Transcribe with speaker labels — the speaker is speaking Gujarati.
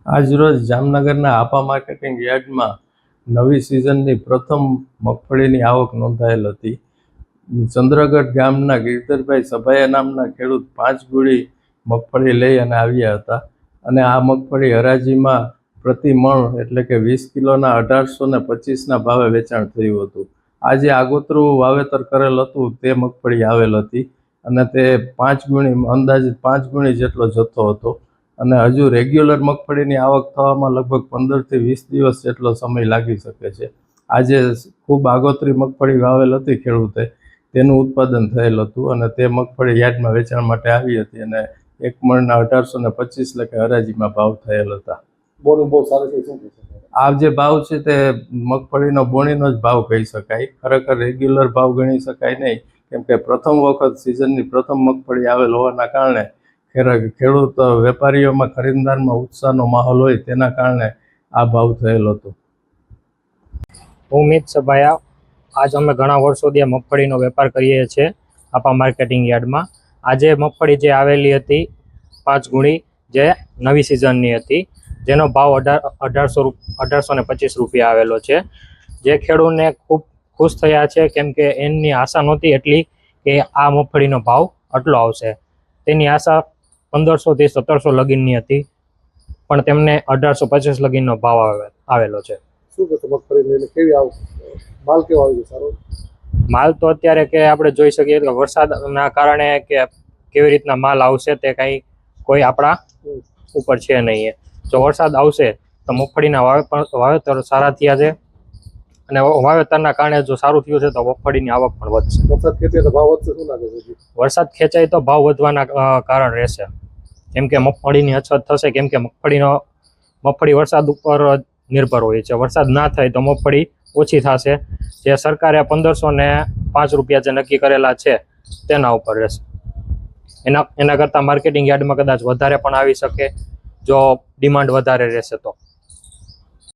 Speaker 1: આજરોજ જામનગરના આપા માર્કેટિંગ યાર્ડમાં નવી સિઝનની પ્રથમ મગફળીની આવક નોંધાયેલ હતી. ચંદ્રગઢ ગામના ગિરધરભાઈ સભાયા નામના ખેડૂત 5 ગુણી મગફળી લઈ અને આવ્યા હતા અને આ મગફળી હરાજીમાં પ્રતિ મણ એટલે કે 20 કિલોના 1825ના ભાવે વેચાણ થયું હતું. આજે આગોતરું વાવેતર કરેલ હતું તે મગફળી આવેલ હતી અને તે 5 ગુણી અંદાજિત 5 ગુણી જેટલો જથ્થો હતો અને હજુ રેગ્યુલર મગફળીની આવક થવામાં લગભગ 15 થી 20 દિવસ જેટલો સમય લાગી શકે છે. આજે ખૂબ આગોતરી મગફળી વાવેલ હતી ખેડૂતે, તેનું ઉત્પાદન થયેલ હતું અને તે મગફળી યાર્ડમાં વેચાણ માટે આવી હતી અને 1 મણના 1825 લખે હરાજીમાં ભાવ થયેલ હતા.
Speaker 2: બોની બહુ સારી છે. શું કહી શકાય?
Speaker 1: આ જે ભાવ છે તે મગફળીનો બોણીનો જ ભાવ કહી શકાય, ખરેખર રેગ્યુલર ભાવ ગણી શકાય નહીં, કેમ કે પ્રથમ વખત સિઝનની પ્રથમ મગફળી આવેલ હોવાના કારણે ખેડૂત વેપારીઓમાં ખરીદદારમાં ઉત્સાહનો માહોલ હોય તેના કારણે આ ભાવ થયેલો હતો.
Speaker 3: હું મિત સભાયા. આજ અમે ઘણા વર્ષોથી મગફળીનો વેપાર કરીએ છીએ આપા માર્કેટિંગ યાર્ડમાં. આજે મગફળી જે આવેલી હતી 5 ગુણી જે નવી સિઝનની હતી, જેનો ભાવ 1825 રૂપિયા આવેલો છે. જે ખેડૂતને ખૂબ ખુશ થયા છે, કેમ કે એની આશા નહોતી એટલી કે આ મગફળીનો ભાવ આટલો આવશે. તેની આશા 1500 થી 1700 લગીનની હતી, પણ તેમને 1825 લગીનનો ભાવ આવેલો છે.
Speaker 2: શું કહેશો મગફળી લઈને? કેવી આવક? માલ કેવો આવી છે? સારો
Speaker 3: માલ તો અત્યારે કે આપણે જોઈ શકીએ કે વરસાદના કારણે કે કેવી રીતના માલ આવશે તે કોઈ આપણા ઉપર છે નહીં. જો વરસાદ આવશે તો મગફળીના વાવેતર સારા થયા છે અને વાવેતરના કારણે જો સારું થયું છે તો મગફળીની આવક પણ વધશે.
Speaker 2: વરસાદ ખેંચાય તો ભાવ વધશે? શું લાગે છે?
Speaker 3: વરસાદ ખેંચાય તો ભાવ વધવાના કારણ રહેશે, કેમ કે મગફળીની અછત થશે, કેમ કે મગફળી વરસાદ ઉપર નિર્ભર હોય છે. વરસાદ ના થાય તો મગફળી ઓછી થશે. જે સરકારે 1505 રૂપિયા જે નક્કી કરેલા છે તેના ઉપર રહેશે. એના કરતાં માર્કેટિંગ યાર્ડમાં કદાચ વધારે પણ આવી શકે જો ડિમાન્ડ વધારે રહેશે તો.